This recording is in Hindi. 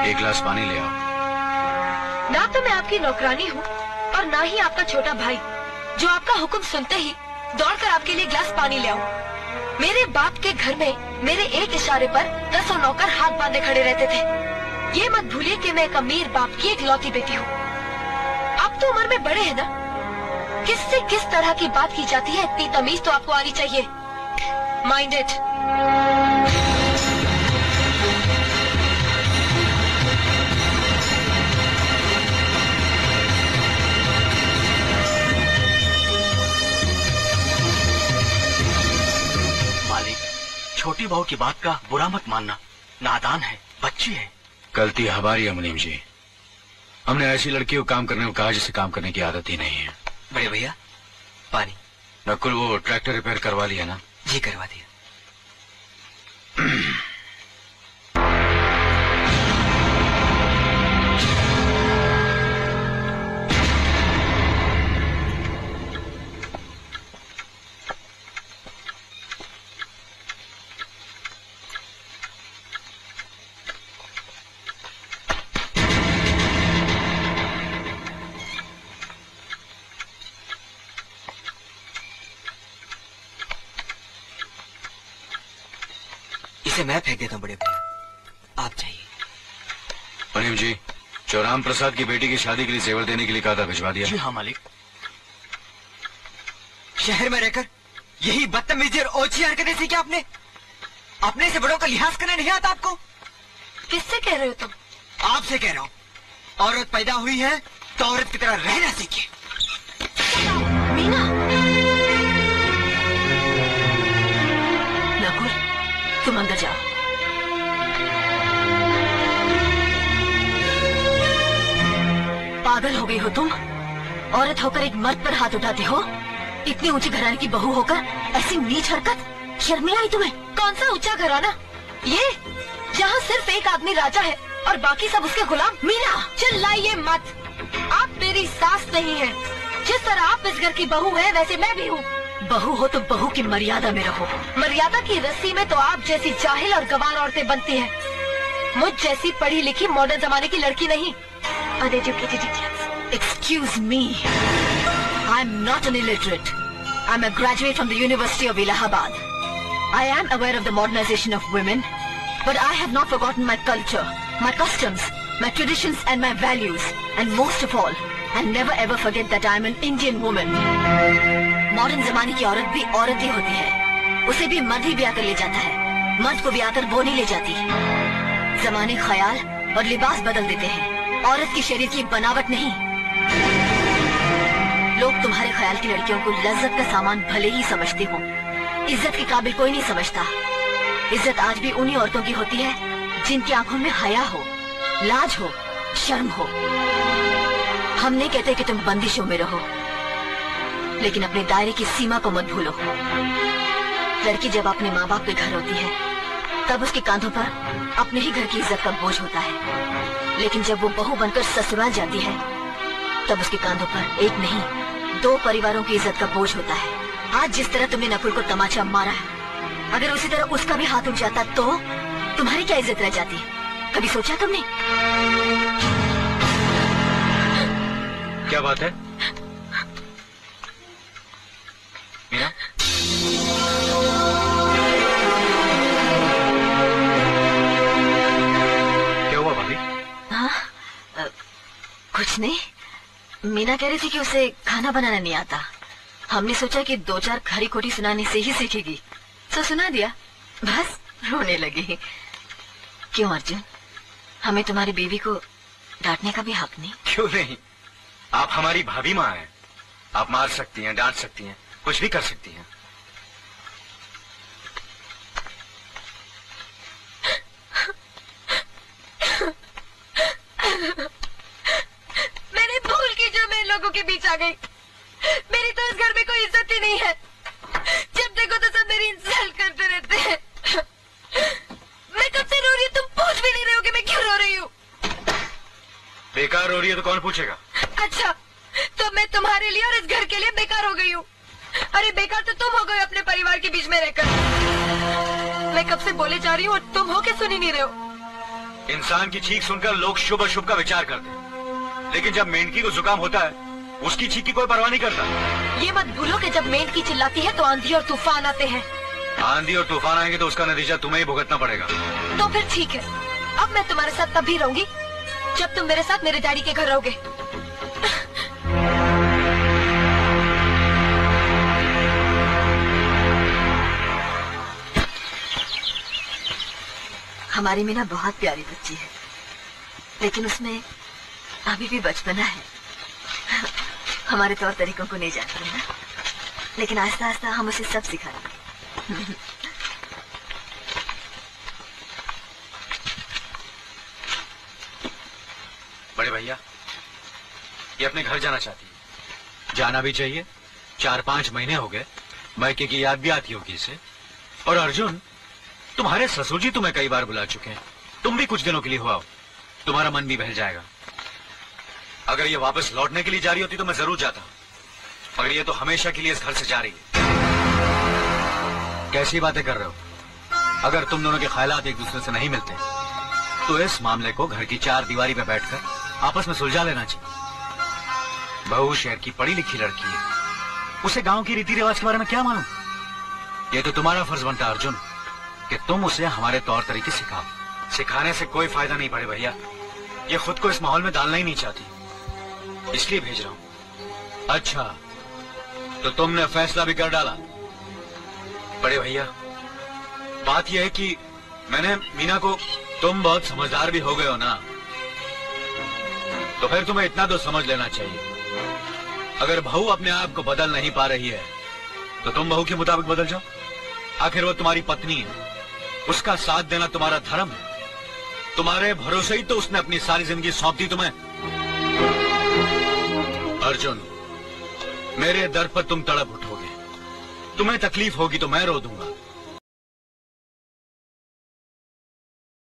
एक गिलास पानी ले आओ। ना तो मैं आपकी नौकरानी हूँ और ना ही आपका छोटा भाई जो आपका हुक्म सुनते ही दौड़कर आपके लिए गिलास पानी ले आऊं। मेरे बाप के घर में मेरे एक इशारे पर 10 नौकर हाथ बांधे खड़े रहते थे। ये मत भूलिए कि मैं एक अमीर बाप की एक लौती बेटी हूँ। आप तो उम्र में बड़े हैं ना, किससे किस तरह की बात की जाती है इतनी तमीज तो आपको आनी चाहिए। Mind it. छोटी बहू की बात का बुरा मत मानना, नादान है, बच्ची है। गलती हमारी है मुनीम जी, हमने ऐसी लड़की को काम करने को कहा जिसे काम करने की आदत ही नहीं है। बड़े भैया पानी। नकुल वो ट्रैक्टर रिपेयर करवा लिया ना? जी करवा दिया। मैं फेंक देता हूँ बड़े भैया, आप चाहिए। मुनीम जी, चौराम प्रसाद की बेटी की शादी के लिए जेवर देने के लिए कहा था, भिजवा दिया? जी हाँ मालिक। शहर में रहकर यही बदतमीजी और ओछी हरकतें सीखी आपने? अपने से बड़ों का लिहाज करना नहीं आता आपको? किससे कह रहे हो तुम? आपसे कह रहा हूँ। औरत पैदा हुई है तो औरत की तरह रहना सीखिए। मीना, नकुल तुम अंदर जाओ। पागल हो गई हो तुम? औरत होकर एक मर्द पर हाथ उठाते हो? इतनी ऊंची घराने की बहू होकर ऐसी नीच हरकत, शर्म नहीं आई तुम्हें? कौन सा ऊंचा घराना ये, जहाँ सिर्फ एक आदमी राजा है और बाकी सब उसके गुलाम? मीना चिल्लाइए मत, आप मेरी सास नहीं है। जिस तरह आप इस घर की बहू है वैसे मैं भी हूँ। बहू हो तो बहू की मर्यादा में रहो। मर्यादा की रस्सी में तो आप जैसी जाहिल और गवार औरतें बनती हैं, मुझ जैसी पढ़ी लिखी मॉडर्न जमाने की लड़की नहीं। Uneducated idiots. Excuse me, I'm not an illiterate. I'm a graduate from the University of Allahabad. I am aware of the modernization of women, but I have not forgotten my culture, my customs, my traditions and my values, and most of all, and never ever forget that I'm an Indian woman. Modern जमाने की औरत भी औरत ही होती है, उसे भी मर्द ही ब्याह कर ले जाता है, मर्द को ब्याह कर वो नहीं ले जाती। जमाने ख्याल और लिबास बदल देते हैं, औरत की शरीर की बनावट नहीं। लोग तुम्हारे ख्याल की लड़कियों को लज्जत का सामान भले ही समझते हो, इज्जत के काबिल कोई नहीं समझता। इज्जत आज भी उन्हीं औरतों की होती है जिनकी आंखों में हया हो, लाज हो, शर्म हो। हम नहीं कहते कि तुम बंदिशों में रहो, लेकिन अपने दायरे की सीमा को मत भूलो। लड़की जब अपने माँ बाप के घर होती है तब उसके कांधों पर अपने ही घर की इज्जत का बोझ होता है, लेकिन जब वो बहू बनकर ससुराल जाती है तब उसके कांधों पर एक नहीं 2 परिवारों की इज्जत का बोझ होता है। आज जिस तरह तुमने नकुल को तमाचा मारा है, अगर उसी तरह उसका भी हाथ उठ जाता तो तुम्हारी क्या इज्जत रह जाती? कभी सोचा तुमने? क्या बात है मीना? क्या हुआ भाभी? हाँ, कुछ नहीं। मीना कह रही थी कि उसे खाना बनाना नहीं आता। हमने सोचा कि 2-4 खरी खोटी सुनाने से ही सीखेगी, तो सुना दिया, बस रोने लगी। क्यों अर्जुन, हमें तुम्हारी बीवी को डांटने का भी हक नहीं? क्यों नहीं, आप हमारी भाभी माँ हैं, आप मार सकती हैं, डांट सकती हैं, कुछ भी कर सकती हैं। मैंने भूल की जो मैं लोगों के बीच आ गई। मेरी तो इस घर में कोई इज्जत ही नहीं है। जब देखो तो सब मेरी इंसल्ट करते रहते हैं। मैं कब से रो रही हूँ, तुम पूछ भी नहीं रहे हो कि मैं क्यों रो रही हूँ। बेकार रो रही है तो कौन पूछेगा? अच्छा, तो मैं तुम्हारे लिए और इस घर के लिए बेकार हो गई हूँ। अरे बेकार तो तुम हो गए अपने परिवार के बीच में रहकर। मैं कब से बोले जा रही हूँ और तुम हो के सुन ही नहीं रहे हो। इंसान की चीख सुनकर लोग शुभ अशुभ का विचार करते हैं, लेकिन जब मेंढकी को जुकाम होता है उसकी चीख की कोई परवाह नहीं करता। ये मत भूलो कि जब मेंढकी चिल्लाती है तो आंधी और तूफान आते हैं। आंधी और तूफान आएंगे तो उसका नतीजा तुम्हें ही भुगतना पड़ेगा। तो फिर ठीक है, अब मैं तुम्हारे साथ तब भी रहूंगी जब तुम मेरे साथ मेरे डैडी के घर रहोगे। हमारी मीना बहुत प्यारी बच्ची है, लेकिन उसमें अभी भी बचपना है। हमारे तौर तरीकों को नहीं जानती है ना, लेकिन आस्ता आस्ता हम उसे सब सिखाएंगे। बड़े भैया, ये अपने घर जाना चाहती है। जाना भी चाहिए, 4-5 महीने हो गए, मायके की याद भी आती होगी इसे। और अर्जुन, तुम्हारे ससुर जी तुम्हें कई बार बुला चुके हैं, तुम भी कुछ दिनों के लिए हो आओ, तुम्हारा मन भी बहल जाएगा। अगर ये वापस लौटने के लिए जा रही होती तो मैं जरूर जाता, मगर ये तो हमेशा के लिए इस घर से जा रही है। कैसी बातें कर रहे हो? अगर तुम दोनों के ख्यालात एक दूसरे से नहीं मिलते तो इस मामले को घर की 4 दीवारी पे बैठकर आपस में सुलझा लेना चाहिए। बहू शहर की पढ़ी लिखी लड़की है, उसे गांव की रीति रिवाज के बारे में क्या मालूम? ये तो तुम्हारा फर्ज बनता अर्जुन कि तुम उसे हमारे तौर तरीके सिखाओ। सिखाने से कोई फायदा नहीं बड़े भैया, ये खुद को इस माहौल में डालना ही नहीं चाहती, इसलिए भेज रहा हूं। अच्छा, तो तुमने फैसला भी कर डाला? बड़े भैया, बात यह है कि मैंने मीना को, तुम बहुत समझदार भी हो गए हो ना, तो फिर तुम्हें इतना तो समझ लेना चाहिए, अगर बहू अपने आप को बदल नहीं पा रही है तो तुम बहू के मुताबिक बदल जाओ। आखिर वो तुम्हारी पत्नी है, उसका साथ देना तुम्हारा धर्म है। तुम्हारे भरोसे ही तो उसने अपनी सारी जिंदगी सौंप दी तुम्हें। अर्जुन, मेरे दर पर तुम तड़प उठोगे, तुम्हें तकलीफ होगी तो मैं रो दूंगा,